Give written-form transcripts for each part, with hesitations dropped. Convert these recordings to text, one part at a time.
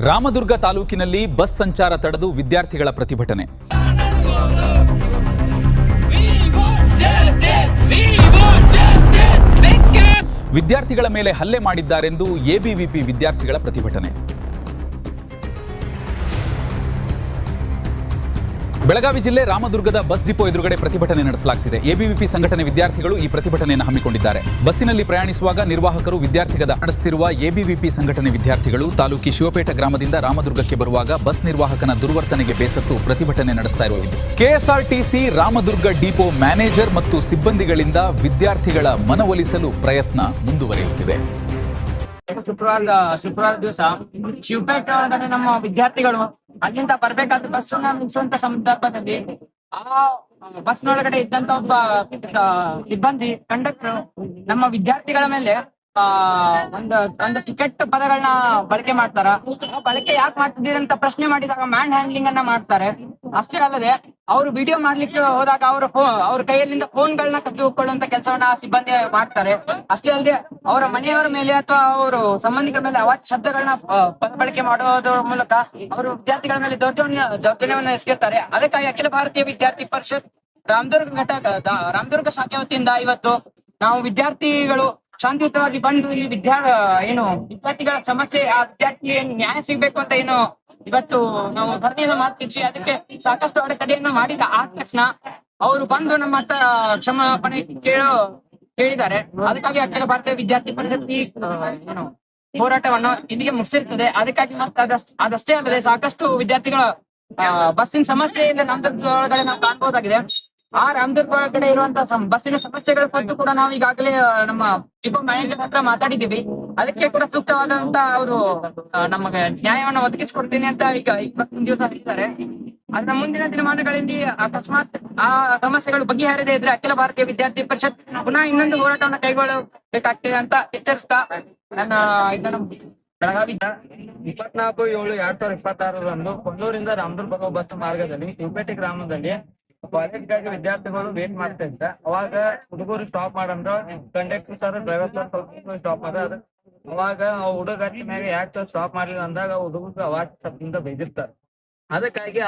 ರಾಮದುರ್ಗ ತಾಲೂಕಿನಲ್ಲಿ ಬಸ್ ಸಂಚಾರ ತಡೆದು ವಿದ್ಯಾರ್ಥಿಗಳ ಪ್ರತಿಭಟನೆ. ವಿದ್ಯಾರ್ಥಿಗಳ ಮೇಲೆ ಹಲ್ಲೆ ಮಾಡಿದ್ದಾರೆಂದು ಎಬಿವಿಪಿ ವಿದ್ಯಾರ್ಥಿಗಳ ಪ್ರತಿಭಟನೆ. ಬೆಳಗಾವಿ ಜಿಲ್ಲೆ ರಾಮದುರ್ಗದ ಬಸ್ ಡಿಪೋ ಎದುರುಗಡೆ ಪ್ರತಿಭಟನೆ ನಡೆಸಲಾಗುತ್ತಿದೆ. ಎಬಿವಿಪಿ ಸಂಘಟನೆ ವಿದ್ಯಾರ್ಥಿಗಳು ಈ ಪ್ರತಿಭಟನೆಯನ್ನು ಹಮ್ಮಿಕೊಂಡಿದ್ದಾರೆ. ಬಸ್ಸಿನಲ್ಲಿ ಪ್ರಯಾಣಿಸುವಾಗ ನಿರ್ವಾಹಕರು ವಿದ್ಯಾರ್ಥಿಗಳ ನಡೆಸುತ್ತಿರುವ ಎಬಿವಿಪಿ ಸಂಘಟನೆ ವಿದ್ಯಾರ್ಥಿಗಳು ತಾಲೂಕಿ ಶಿವಪೇಟ ಗ್ರಾಮದಿಂದ ರಾಮದುರ್ಗಕ್ಕೆ ಬರುವಾಗ ಬಸ್ ನಿರ್ವಾಹಕನ ದುರ್ವರ್ತನೆಗೆ ಬೇಸತ್ತು ಪ್ರತಿಭಟನೆ ನಡೆಸ್ತಾ ಇರುವ ಕೆಎಸ್ಆರ್ಟಿಸಿ ರಾಮದುರ್ಗ ಡಿಪೋ ಮ್ಯಾನೇಜರ್ ಮತ್ತು ಸಿಬ್ಬಂದಿಗಳಿಂದ ವಿದ್ಯಾರ್ಥಿಗಳ ಮನವೊಲಿಸಲು ಪ್ರಯತ್ನ ಮುಂದುವರಿಯುತ್ತಿದೆ. ಶುಕ್ರವಾರ ದಿವಸ ಶಿವಪೇಟೆ ಒಳಗಡೆ ನಮ್ಮ ವಿದ್ಯಾರ್ಥಿಗಳು ಅಲ್ಲಿಂದ ಬರ್ಬೇಕಾದ ಬಸ್ ನಿಲ್ಸುವಂತ ಸಂದರ್ಭದಲ್ಲಿ ಆ ಬಸ್ನೊಳಗಡೆ ಇದ್ದಂತ ಒಬ್ಬ ಸಿಬ್ಬಂದಿ ಕಂಡಕ್ಟರ್ ನಮ್ಮ ವಿದ್ಯಾರ್ಥಿಗಳ ಮೇಲೆ ಒಂದು ಟಿಕೆಟ್ ಪದಗಳನ್ನ ಬಳಕೆ ಮಾಡ್ತಾರ. ಬಳಕೆ ಯಾಕೆ ಮಾಡ್ತಿದ್ದೀರಿ ಅಂತ ಪ್ರಶ್ನೆ ಮಾಡಿದಾಗ ಮ್ಯಾನ್ ಹ್ಯಾಂಡ್ಲಿಂಗ್ ಅನ್ನ ಮಾಡ್ತಾರೆ. ಅಷ್ಟೇ ಅಲ್ಲದೆ ಅವರು ವಿಡಿಯೋ ಮಾಡ್ಲಿಕ್ಕೆ ಹೋದಾಗ ಅವ್ರ ಕೈಯಲ್ಲಿಂದ ಫೋನ್ಗಳನ್ನ ಕಸಿದುಕೊಳ್ಳುವಂತ ಕೆಲಸವನ್ನ ಸಿಬ್ಬಂದಿ ಮಾಡ್ತಾರೆ. ಅಷ್ಟೇ ಅಲ್ಲದೆ ಅವರ ಮನೆಯವರ ಮೇಲೆ ಅಥವಾ ಅವರು ಸಂಬಂಧಿಕರ ಮೇಲೆ ಅವಾಚ್ಯ ಶಬ್ದಗಳನ್ನ ಪದ ಬಳಕೆ ಮಾಡೋದ್ರ ಮೂಲಕ ಅವರು ವಿದ್ಯಾರ್ಥಿಗಳ ಮೇಲೆ ದೌರ್ಜನ್ಯವನ್ನ ಎಸಗಿರ್ತಾರೆ. ಅದಕ್ಕಾಗಿ ಅಖಿಲ ಭಾರತೀಯ ವಿದ್ಯಾರ್ಥಿ ಪರಿಷತ್ ರಾಮದುರ್ಗ ಶಾಖೆ ವತಿಯಿಂದ ಇವತ್ತು ನಾವು ವಿದ್ಯಾರ್ಥಿಗಳು ಶಾಂತಿಯುತವಾಗಿ ಬಂದು ಇಲ್ಲಿ ವಿದ್ಯಾರ್ಥಿಗಳ ಸಮಸ್ಯೆ, ಆ ವಿದ್ಯಾರ್ಥಿ ನ್ಯಾಯ ಸಿಗ್ಬೇಕು ಅಂತ ಇವತ್ತು ನಾವು ಧರಣಿಯನ್ನು ಮಾಡ್ತಿದ್ವಿ. ಅದಕ್ಕೆ ಸಾಕಷ್ಟು ಅಡೆತಡೆಯನ್ನ ಮಾಡಿದ ಆದ ತಕ್ಷಣ ಅವರು ಬಂದು ನಮ್ಮ ಹತ್ರ ಕ್ಷಮಾಪಣೆ ಕೇಳಿದ್ದಾರೆ. ಅದಕ್ಕಾಗಿ ಅಖಿಲ ಭಾರತೀಯ ವಿದ್ಯಾರ್ಥಿ ಪರಿಷತ್ ಹೋರಾಟವನ್ನು ಇಲ್ಲಿಗೆ ಮುಗಿಸಿರ್ತದೆ. ಅದಕ್ಕಾಗಿ ಅದಷ್ಟೇ ಅಲ್ಲದೆ ಸಾಕಷ್ಟು ವಿದ್ಯಾರ್ಥಿಗಳ ಬಸ್ಸಿನ ಸಮಸ್ಯೆಯಿಂದ ರಾಮದುರ್ಗ ಒಳಗಡೆ ನಾವು ಕಾಣಬಹುದಾಗಿದೆ. ಆ ರಾಮದುರ್ಗ ಒಳಗಡೆ ಇರುವಂತಹ ಬಸ್ಸಿನ ಸಮಸ್ಯೆಗಳ ಕುರಿತು ಕೂಡ ನಾವು ಈಗಾಗಲೇ ನಮ್ಮ ಡಿಪೋ ಮ್ಯಾನೇಜರ್ ಹತ್ರ ಮಾತಾಡಿದ್ದೀವಿ. ಅದಕ್ಕೆ ಕೂಡ ಸೂಕ್ತವಾದಂತ ಅವರು ನಮಗೆ ನ್ಯಾಯವನ್ನು ಒದಗಿಸಿಕೊಡ್ತೀನಿ ಅಂತ ಈಗ 21 ದಿವಸ ಹೇಳಿದ್ದಾರೆ. ಅದರ ಮುಂದಿನ ದಿನಮಾನಗಳಲ್ಲಿ ಅಕಸ್ಮಾತ್ ಆ ಸಮಸ್ಯೆಗಳು ಬಗೆಹರದೇ ಇದ್ರೆ ಅಖಿಲ ಭಾರತೀಯ ವಿದ್ಯಾರ್ಥಿ ಪರಿಷತ್ ಪುನಃ ಇನ್ನೊಂದು ಹೋರಾಟವನ್ನು ಕೈಗೊಳ್ಳಬೇಕಾಗ್ತದೆ ಅಂತ ಎಚ್ಚರಿಸ್ತಾ ನನ್ನ ಬೆಳಗಾವಿ 24/7/2026 ಕೊಲ್ಲೂರಿಂದ ರಾಮದುರ್ಗ ಬಸ್ ಮಾರ್ಗದಲ್ಲಿ ಶಿವಪೇಟೆ ಗ್ರಾಮದಲ್ಲಿ ಕಾಲೇಜ್ಗಾಗಿ ವಿದ್ಯಾರ್ಥಿಗಳು ವೇಟ್ ಮಾಡ್ತಾ ಇದ್ದ. ಅವಾಗ ಹುಡುಗರು ಸ್ಟಾಪ್ ಮಾಡಂದ್ರ ಕಂಡಕ್ಟರ್ ಸರ್ ಡ್ರೈವರ್ ಸರ್ ಸ್ವಲ್ಪ ಸ್ಟಾಪ್ ಮಾಡ್ರ. ಅವಾಗ ಹುಡುಗ ಮ್ಯಾಗ ಯಾಕೆ ಸ್ಟಾಪ್ ಮಾಡ್ಲಿಲ್ಲ ಅಂದಾಗ ಹುಡುಗರಿಗೆ ಅವಾಜ್ ಶಬ್ದದಿಂದ ಬೈದಿರ್ತಾರ. ಅದಕ್ಕಾಗಿ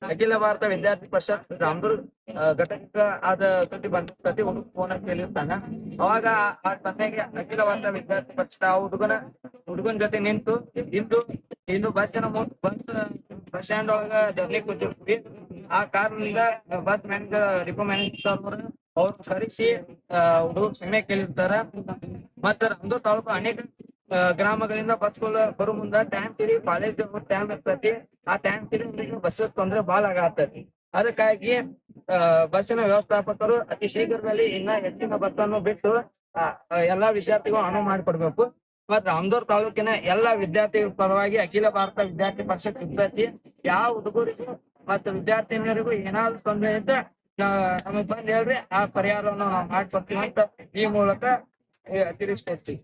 ಅಖಿಲ ಭಾರತ ವಿದ್ಯಾರ್ಥಿ ಪರಿಷತ್ ರಾಮದುರ್ಗ ಘಟಕ ಪ್ರತಿ ಹುಡುಗ ಫೋನ್ ಕೇಳಿರ್ತಾನ. ಅವಾಗ ಆ ತಂದೆಗೆ ಅಖಿಲ ಭಾರತ ವಿದ್ಯಾರ್ಥಿ ಪರಿಷತ್ ಆ ಹುಡುಗನ ಜೊತೆ ನಿಂತು ಇನ್ನು ಬಸ್ ಬಸ್ ಸ್ಟ್ಯಾಂಡ್ ಒಳಗ ಜರ್ನಿ ಕೂತಿರ್ತೀವಿ. ಆ ಕಾರಣದಿಂದ ಬಸ್ ಮ್ಯಾನೇಜರ್ ಡಿಪೋ ಮ್ಯಾನೇಜರ್ ಅವ್ರು ಕರೆಸಿ ಹುಡುಗ ಕ್ಷಮೆ ಕೇಳಿರ್ತಾರ. ಮತ್ತ ರಾಮದುರ್ಗ ತಾಲೂಕು ಅನೇಕ ಗ್ರಾಮಗಳಿಂದ ಬಸ್ಗಳು ಬರೋ ಮುಂದ ಟೈಮ್ ತಿರಿ ಕಾಲೇಜ್ ಟೈಮ್ ಇರ್ತೈತಿ. ಆ ಟೈಮ್ ತಿರಿ ಬಸ್ ತೊಂದ್ರೆ ಬಾಳ ಆಗತ್ತೈತಿ. ಅದಕ್ಕಾಗಿ ಬಸ್ಸಿನ ವ್ಯವಸ್ಥಾಪಕರು ಅತಿ ಶೀಘ್ರದಲ್ಲಿ ಇನ್ನ ಹೆಚ್ಚಿನ ಬಸ್ ಅನ್ನು ಬಿಟ್ಟು ಎಲ್ಲಾ ವಿದ್ಯಾರ್ಥಿಗಳು ಅನುವು ಮಾಡಿಕೊಡ್ಬೇಕು. ಮತ್ ರಾಮದುರ್ಗ ತಾಲೂಕಿನ ಎಲ್ಲಾ ವಿದ್ಯಾರ್ಥಿಗಳ ಪರವಾಗಿ ಅಖಿಲ ಭಾರತ ವಿದ್ಯಾರ್ಥಿ ಪರಿಷತ್ ಇರ್ತೈತಿ. ಯಾವ ಹುಡುಗರಿಗೂ ಮತ್ತು ವಿದ್ಯಾರ್ಥಿನಿಯರಿಗೂ ಏನಾದ್ರು ತೊಂದರೆ ಇದ್ದ ನಮಗ್ ಬಂದ್ ಹೇಳ್ರಿ, ಆ ಪರಿಹಾರವನ್ನು ನಾವು ಮಾಡ್ಕೊಡ್ತೀವಿ ಅಂತ ಈ ಮೂಲಕ ತಿಳಿಸ್ಕೊಡ್ತೀವಿ.